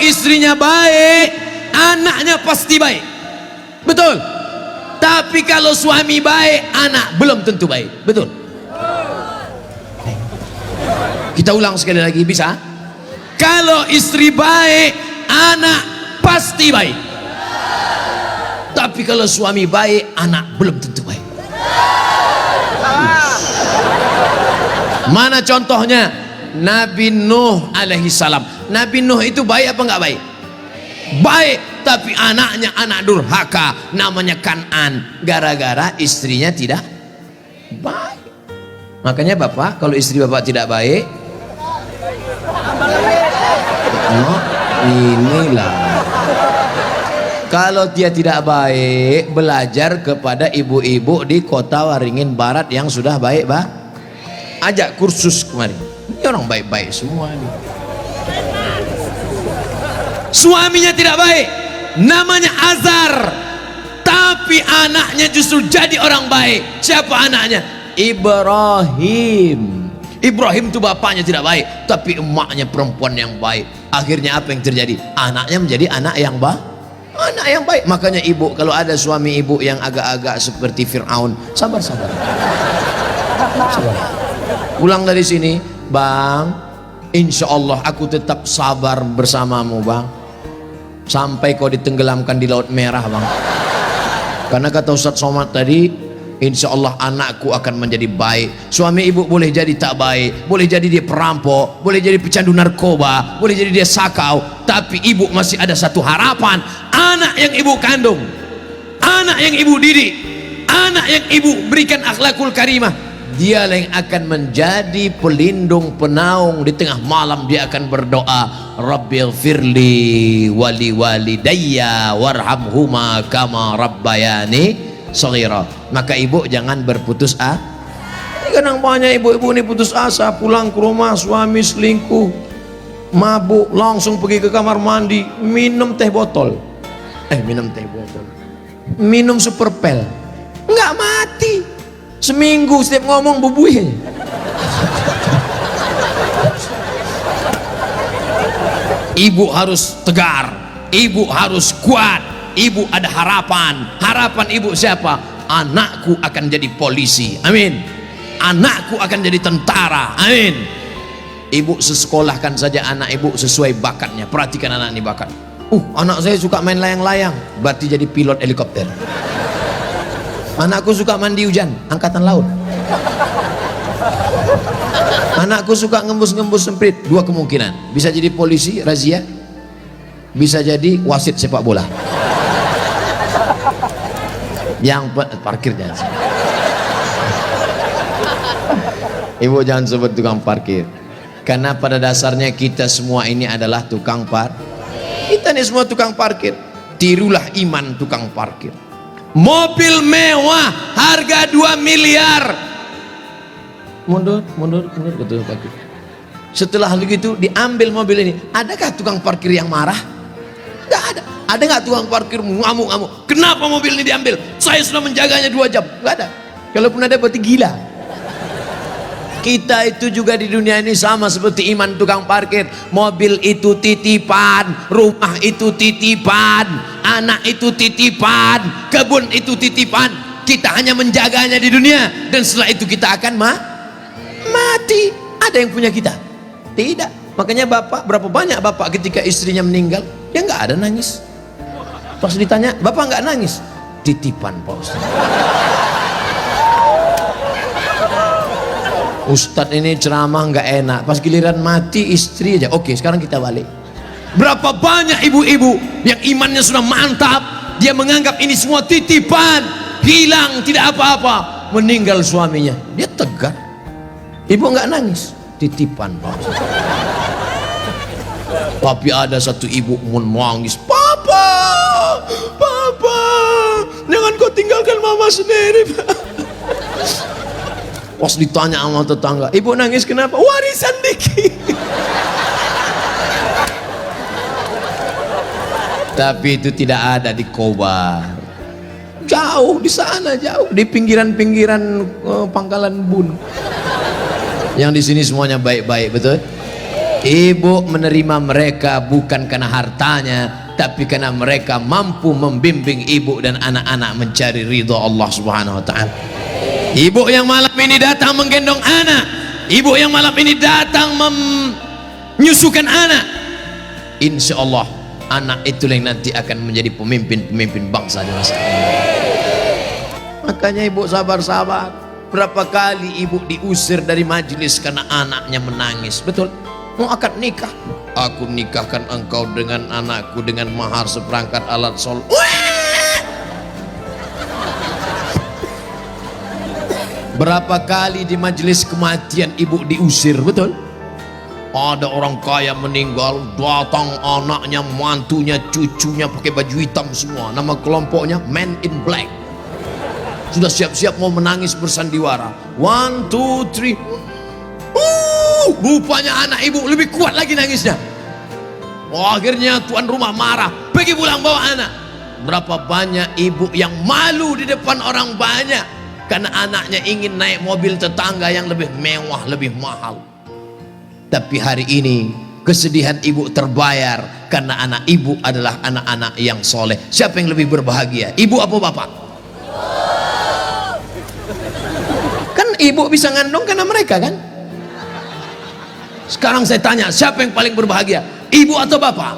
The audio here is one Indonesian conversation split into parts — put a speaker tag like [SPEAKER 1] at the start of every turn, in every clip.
[SPEAKER 1] istrinya baik, anaknya pasti baik. Betul. Tapi kalau suami baik, anak belum tentu baik. Betul. Kita ulang sekali lagi, bisa? Kalau istri baik, anak pasti baik. Tapi kalau suami baik, anak belum tentu baik. Mana contohnya? Nabi Nuh alaihi salam. Nabi Nuh itu baik apa enggak baik? Baik, tapi anaknya anak durhaka, namanya Kan'an, gara-gara istrinya tidak baik. Makanya bapak, kalau istri bapak tidak baik, oh, inilah. Kalau dia tidak baik, belajar kepada ibu-ibu di kota Waringin Barat yang sudah baik, bah. Ajak kursus kemarin. Ini orang baik-baik semua nih. Suaminya tidak baik, namanya Azar, tapi anaknya justru jadi orang baik. Siapa anaknya? Ibrahim. Ibrahim itu bapaknya tidak baik, tapi emaknya perempuan yang baik. Akhirnya apa yang terjadi? Anaknya menjadi anak yang baik. Anak yang baik. Makanya ibu, kalau ada suami ibu yang agak-agak seperti Fir'aun, sabar-sabar. Sabar. Pulang dari sini, bang, insya Allah aku tetap sabar bersamamu, bang, sampai kau ditenggelamkan di Laut Merah, bang. Karena kata Ustadz Somad tadi, insya Allah anakku akan menjadi baik. Suami ibu boleh jadi tak baik, boleh jadi dia perampok, boleh jadi pecandu narkoba, boleh jadi dia sakau, tapi ibu masih ada satu harapan. Anak yang ibu kandung, anak yang ibu didik, anak yang ibu berikan akhlakul karimah, dia yang akan menjadi pelindung penaung. Di tengah malam dia akan berdoa, Rabbighfirli wali walidayya warhamhuma kama rabbayani shaghira. Maka ibu jangan berputus asa. Kadang banyak ibu-ibu ini putus asa, pulang ke rumah suami selingkuh, mabuk, langsung pergi ke kamar mandi, minum teh botol. Minum super pel. Enggak mati. Seminggu setiap ngomong bubuih. Ibu harus tegar, ibu harus kuat, ibu ada harapan. Harapan ibu siapa? Anakku akan jadi polisi, amin. Anakku akan jadi tentara, amin. Ibu sekolahkan saja anak ibu sesuai bakatnya. Perhatikan anak ini bakat. Anak saya suka main layang-layang, berarti jadi pilot helikopter. Anakku suka mandi hujan, angkatan laut. Anakku suka ngembus-ngembus semprit, dua kemungkinan, bisa jadi polisi razia, bisa jadi wasit sepak bola. Yang parkir jangan. Ibu jangan sebut tukang parkir, karena pada dasarnya kita semua ini adalah tukang parkir. Kita ini semua tukang parkir. Tirulah iman tukang parkir. Mobil mewah harga 2 miliar. Mundur betul parkir. Setelah begitu diambil mobil ini, adakah tukang parkir yang marah? Enggak ada. Ada nggak tukang parkir ngamuk-ngamuk? Kenapa mobil ini diambil? Saya sudah menjaganya 2 jam. Enggak ada. Kalaupun ada berarti gila. Kita itu juga di dunia ini sama seperti iman tukang parkir. Mobil itu titipan, rumah itu titipan, anak itu titipan, kebun itu titipan. Kita hanya menjaganya di dunia, dan setelah itu kita akan mati. Ada yang punya kita? Tidak. Makanya bapak, berapa banyak bapak ketika istrinya meninggal, dia nggak ada nangis. Pas ditanya, bapak nggak nangis? Titipan Pak Ustaz. Ustadz ini ceramah nggak enak, pas giliran mati istri aja. Oke, sekarang kita balik. Berapa banyak ibu-ibu yang imannya sudah mantap, dia menganggap ini semua titipan, hilang tidak apa-apa, meninggal suaminya, dia tegar. Ibu nggak nangis, titipan Pak. Tapi ada satu ibu menangis, papa, jangan kau tinggalkan mama sendiri, Pak. Pas ditanya sama tetangga, ibu nangis kenapa? Warisan dikit. Tapi itu tidak ada di Kobar, jauh di sana, jauh di pinggiran-pinggiran Pangkalan Bun. Yang di sini semuanya baik-baik, betul? Ibu menerima mereka bukan karena hartanya, tapi karena mereka mampu membimbing ibu dan anak-anak mencari ridho Allah Subhanahu wa taala. Ibu yang malam ini datang menggendong anak, ibu yang malam ini datang menyusukan anak, insya Allah anak itu yang nanti akan menjadi pemimpin bangsa di masa ini. Makanya ibu sabar-sabar. Berapa kali ibu diusir dari majelis karena anaknya menangis. Betul, mau akad nikah, aku nikahkan engkau dengan anakku dengan mahar seperangkat alat sholat. Berapa kali di majelis kematian ibu diusir. Betul, ada orang kaya meninggal, datang anaknya, mantunya, cucunya pakai baju hitam semua, nama kelompoknya Men in Black, sudah siap-siap mau menangis bersandiwara. 1, 2, 3. Rupanya anak ibu lebih kuat lagi nangisnya. Akhirnya tuan rumah marah, pergi pulang bawa anak. Berapa banyak ibu yang malu di depan orang banyak karena anaknya ingin naik mobil tetangga yang lebih mewah, lebih mahal. Tapi hari ini kesedihan ibu terbayar karena anak ibu adalah anak-anak yang soleh. Siapa yang lebih berbahagia, ibu apa bapak? Kan ibu bisa ngandung karena mereka kan. Sekarang saya tanya, siapa yang paling berbahagia, ibu atau bapak?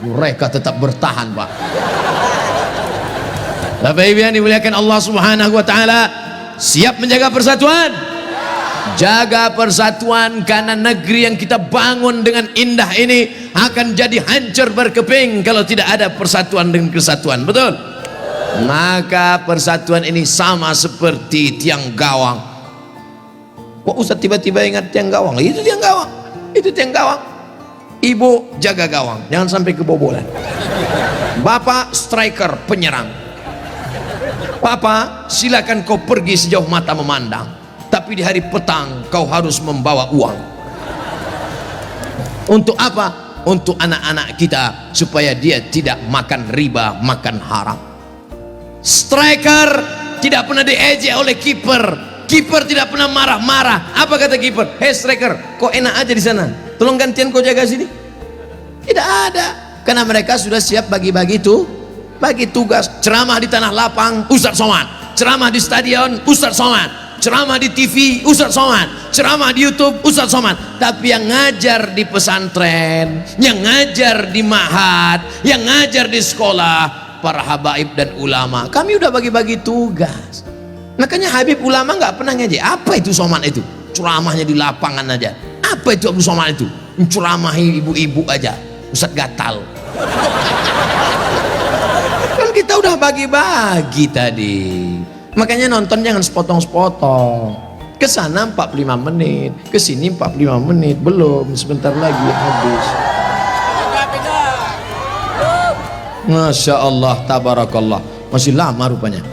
[SPEAKER 1] Mereka tetap bertahan, pak. Bapak ibu yang dimuliakan Allah Subhanahu wa taala, siap menjaga persatuan? Jaga persatuan, karena negeri yang kita bangun dengan indah ini akan jadi hancur berkeping kalau tidak ada persatuan dengan kesatuan. Betul? Maka persatuan ini sama seperti tiang gawang. Kok Ustaz tiba-tiba ingat tiang gawang? Itu tiang gawang, itu tiang gawang. Ibu jaga gawang, jangan sampai kebobolan. Bapak striker, penyerang. Papa, silakan kau pergi sejauh mata memandang, tapi di hari petang kau harus membawa uang. Untuk apa? Untuk anak-anak kita, supaya dia tidak makan riba, makan haram. Striker tidak pernah diejek oleh kiper. Kiper tidak pernah marah-marah. Apa kata kiper? Hei striker, kok enak aja di sana, tolong gantian kau jaga sini. Tidak ada, karena mereka sudah siap bagi-bagi itu, bagi tugas. Ceramah di tanah lapang, Ustaz Somad. Ceramah di stadion, Ustaz Somad. Ceramah di TV, Ustaz Somad. Ceramah di YouTube, Ustaz Somad. Tapi yang ngajar di pesantren, yang ngajar di ma'had, yang ngajar di sekolah, para habaib dan ulama, kami udah bagi-bagi tugas. Makanya Habib ulama nggak pernah ngejek. Apa itu Somad itu? Ceramahnya di lapangan aja. Apa itu Abu Somad itu? Ceramahi ibu-ibu aja, Ustaz gatal. Kan kita udah bagi-bagi tadi. Makanya nonton jangan sepotong-sepotong. Kesana 45 menit, kesini 45 menit, belum, sebentar lagi habis. Masya Allah, tabarakallah, masih lama rupanya.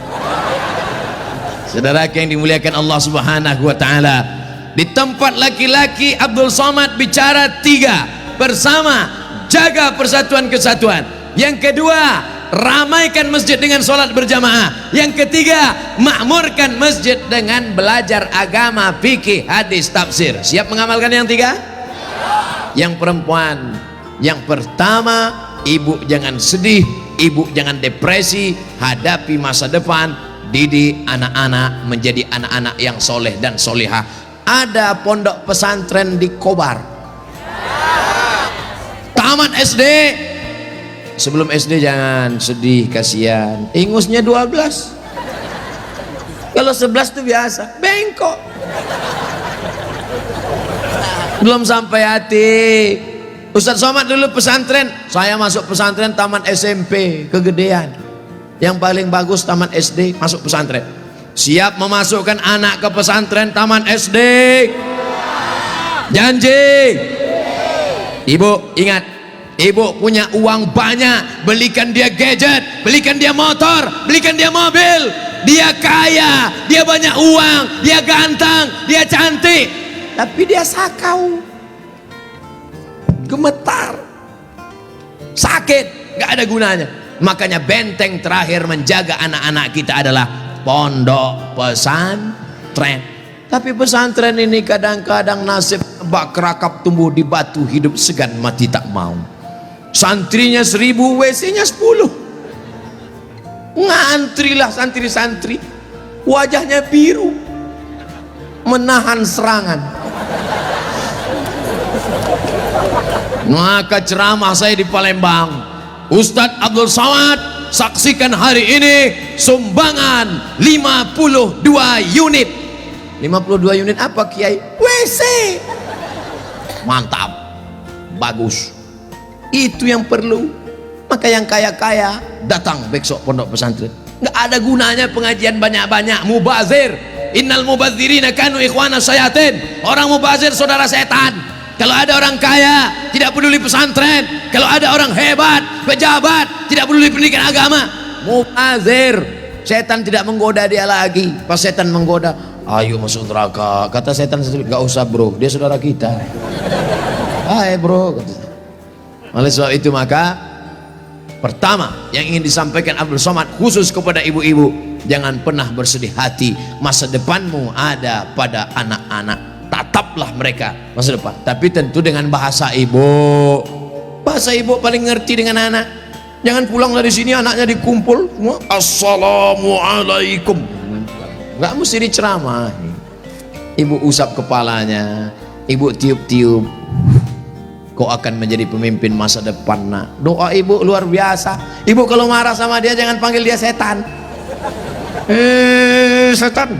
[SPEAKER 1] Saudara yang dimuliakan Allah Subhanahu wa taala, di tempat laki-laki Abdul Somad bicara 3 bersama, jaga persatuan kesatuan. Yang kedua, ramaikan masjid dengan sholat berjamaah. Yang ketiga, makmurkan masjid dengan belajar agama, fikih, hadis, tafsir. Siap mengamalkan yang 3? Yang perempuan, yang pertama, ibu jangan sedih, ibu jangan depresi, hadapi masa depan. Didik anak-anak menjadi anak-anak yang soleh dan solehah. Ada pondok pesantren di Kobar, tamat SD. Sebelum SD jangan sedih, kasihan, ingusnya 12. Kalau 11 itu biasa, bengkok, belum sampai hati. Ustaz Somad dulu pesantren, saya masuk pesantren tamat SMP, kegedean. Yang paling bagus tamat SD, masuk pesantren. Siap memasukkan anak ke pesantren tamat SD? Janji? Ibu ingat, ibu punya uang banyak, belikan dia gadget, belikan dia motor, belikan dia mobil. Dia kaya, dia banyak uang, dia ganteng, dia cantik, tapi dia sakau, gemetar, sakit, gak ada gunanya. Makanya benteng terakhir menjaga anak-anak kita adalah pondok pesantren. Tapi pesantren ini kadang-kadang nasib bak kerakap tumbuh di batu, hidup segan mati tak mau. Santrinya 1000, WC-nya 10. Ngantrilah santri-santri, wajahnya biru, menahan serangan. Maka ceramah saya di Palembang, Ustadz Abdul Somad, saksikan hari ini sumbangan 52 unit. 52 unit apa Kiai? WC. Mantap, bagus, itu yang perlu. Maka yang kaya-kaya datang besok pondok pesantren. Nggak ada gunanya pengajian banyak-banyak, mubazir. Innal mubazirina kanu ikhwana syayatin. Orang mubazir saudara setan. Kalau ada orang kaya tidak peduli pesantren, kalau ada orang hebat pejabat tidak peduli pendidikan agama, mubazir. Setan tidak menggoda dia lagi. Pas setan menggoda, ayo masuk neraka, kata setan sendiri, nggak usah bro, dia saudara kita. Hai bro. Oleh sebab itu maka pertama yang ingin disampaikan Abdul Somad khusus kepada ibu-ibu, jangan pernah bersedih hati. Masa depanmu ada pada anak-anak, tataplah mereka masa depan, tapi tentu dengan bahasa ibu. Bahasa ibu paling ngerti dengan anak. Jangan pulang dari sini anaknya dikumpul semua assalamualaikum, nggak mesti diceramah. Ibu usap kepalanya, ibu tiup-tiup, kau akan menjadi pemimpin masa depan nak. Doa ibu luar biasa. Ibu kalau marah sama dia jangan panggil dia setan. Setan,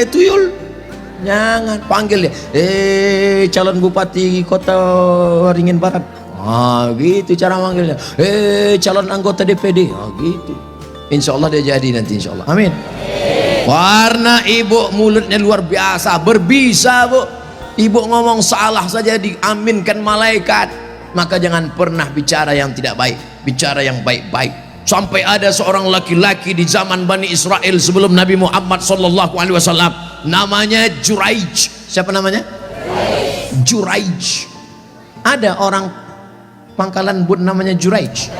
[SPEAKER 1] tuyul, jangan panggil dia. Calon bupati kota Waringin Barat, gitu cara manggilnya. Calon anggota DPD, gitu. Insya Allah dia jadi nanti, insya Allah, amin. Warna ibu mulutnya luar biasa, berbisa bu. Ibu ngomong salah saja diaminkan malaikat. Maka jangan pernah bicara yang tidak baik, bicara yang baik-baik. Sampai ada seorang laki-laki di zaman Bani Israel sebelum Nabi Muhammad SAW, namanya Juraij. Siapa namanya? Juraij. Ada orang Pangkalan Bun namanya Juraij?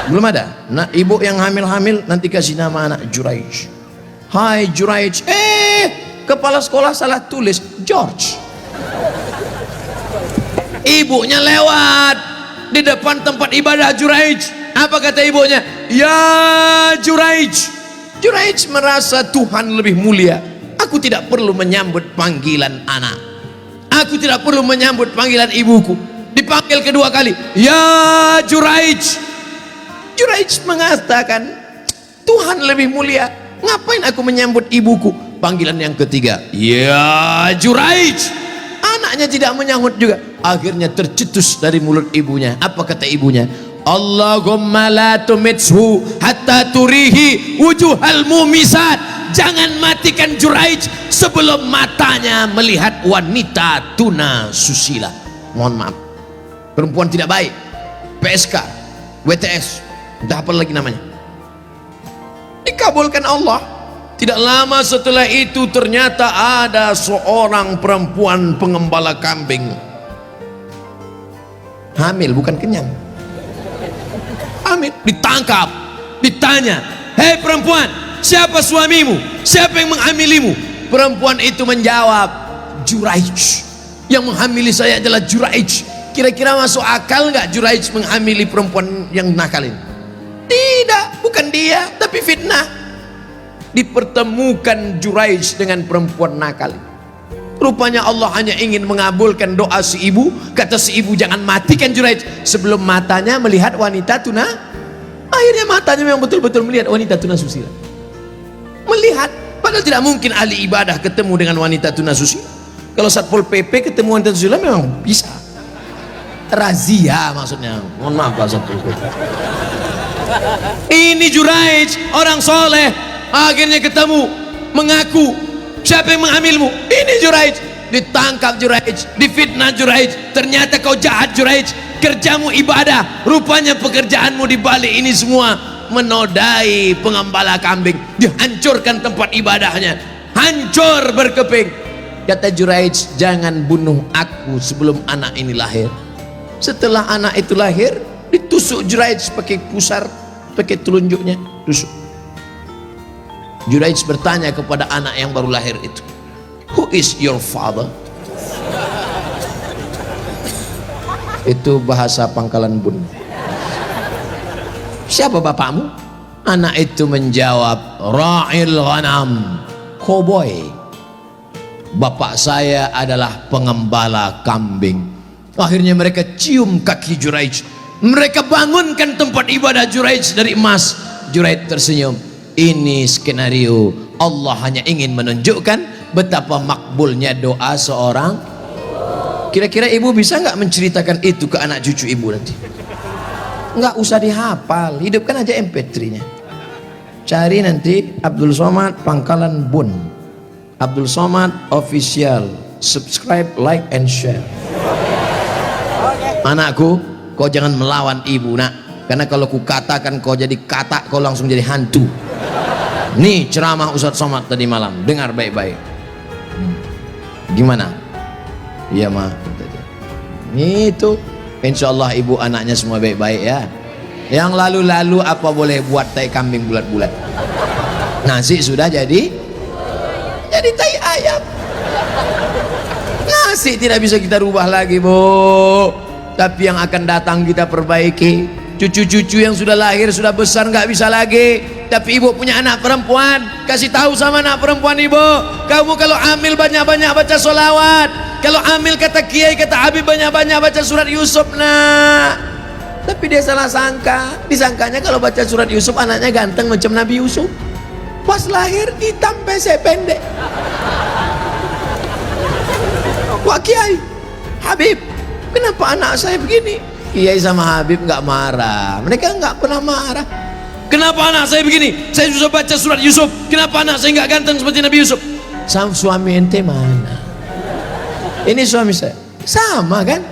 [SPEAKER 1] Belum ada. Nah, ibu yang hamil-hamil nanti kasih nama anak Juraij. Hai Juraij. Kepala sekolah salah tulis George. Ibunya lewat di depan tempat ibadah Juraij. Apa kata ibunya? Ya Juraij. Juraij merasa Tuhan lebih mulia. Aku tidak perlu menyambut panggilan anak. Aku tidak perlu menyambut panggilan ibuku. Dipanggil kedua kali, ya Juraij. Juraij mengatakan, Tuhan lebih mulia, ngapain aku menyambut ibuku? Panggilan yang ketiga, ya Juraij. Anaknya tidak menyambut juga. Akhirnya tercetus dari mulut ibunya. Apa kata ibunya? Allahumma la tumithu hatta turihi wujuhal mumisat. Jangan matikan Juraij sebelum matanya melihat wanita tuna susila. Mohon maaf, perempuan tidak baik, PSK, WTS, entah apa lagi namanya, dikabulkan Allah. Tidak lama setelah itu ternyata ada seorang perempuan pengembala kambing, hamil bukan kenyang, hamil, ditangkap, ditanya, hei perempuan, siapa suamimu? Siapa yang menghamilimu? Perempuan itu menjawab, Juraij. Yang menghamili saya adalah Juraij. Kira-kira masuk akal nggak Juraij menghamili perempuan yang nakal ini? Tidak, bukan dia, tapi fitnah. Dipertemukan Juraij dengan perempuan nakal. Rupanya Allah hanya ingin mengabulkan doa si ibu. Kata si ibu, jangan matikan Juraij sebelum matanya melihat wanita tuna. Akhirnya matanya memang betul-betul melihat wanita tuna susila. Melihat, padahal tidak mungkin ahli ibadah ketemu dengan wanita tuna susila. Kalau Satpol PP ketemu wanita susila memang bisa. Razia maksudnya. Mohon maaf Pak Satpol PP. Ini Juraij, orang soleh. Akhirnya ketemu, mengaku, siapa yang menghamilmu? Ini Juraij. Ditangkap Juraij, difitnah Juraij. Ternyata kau jahat Juraij, kerjamu ibadah, rupanya pekerjaanmu di balik ini semua menodai pengembala kambing. Dihancurkan tempat ibadahnya, hancur berkeping. Kata Juraij, jangan bunuh aku sebelum anak ini lahir. Setelah anak itu lahir, ditusuk Juraij pakai pusar, pakai telunjuknya, tusuk. Juraij bertanya kepada anak yang baru lahir itu, who is your father? Itu bahasa Pangkalan Bun. Siapa bapakmu? Anak itu menjawab, ra'il ghanam, koboi. Bapak saya adalah pengembala kambing. Akhirnya mereka cium kaki Juraij, mereka bangunkan tempat ibadah Juraij dari emas. Juraij tersenyum. Ini skenario Allah hanya ingin menunjukkan betapa makbulnya doa seorang. Kira-kira ibu bisa nggak menceritakan itu ke anak cucu ibu nanti? Nggak usah dihafal, hidupkan aja MP3-nya. Cari nanti Abdul Somad Pangkalan Bun, Abdul Somad Official, subscribe, like, and share. Anakku, kau jangan melawan ibu nak, karena kalau ku katakan kau jadi katak, kau langsung jadi hantu. Nih ceramah Ustadz Somad tadi malam, dengar baik-baik. Gimana? Iya mah. Itu, insya Allah ibu anaknya semua baik-baik ya. Yang lalu-lalu apa boleh buat tai kambing bulat-bulat. Nasi sudah jadi tai ayam. Nasi tidak bisa kita rubah lagi, Bu. Tapi yang akan datang kita perbaiki. Cucu-cucu yang sudah lahir, sudah besar, nggak bisa lagi. Tapi ibu punya anak perempuan, kasih tahu sama anak perempuan ibu, kamu kalau hamil banyak-banyak baca sholawat. Kalau hamil kata kiai, kata Habib, banyak-banyak baca surat Yusuf nak. Tapi dia salah sangka, disangkanya kalau baca surat Yusuf anaknya ganteng macam Nabi Yusuf. Pas lahir hitam pesek pendek. Wah kiai, Habib, kenapa anak saya begini? Kiai sama Habib nggak marah, mereka nggak pernah marah. Kenapa anak saya begini? Saya susah baca surat Yusuf. Kenapa anak saya nggak ganteng seperti Nabi Yusuf? Sama suami ente mana? Ini suami saya, sama kan?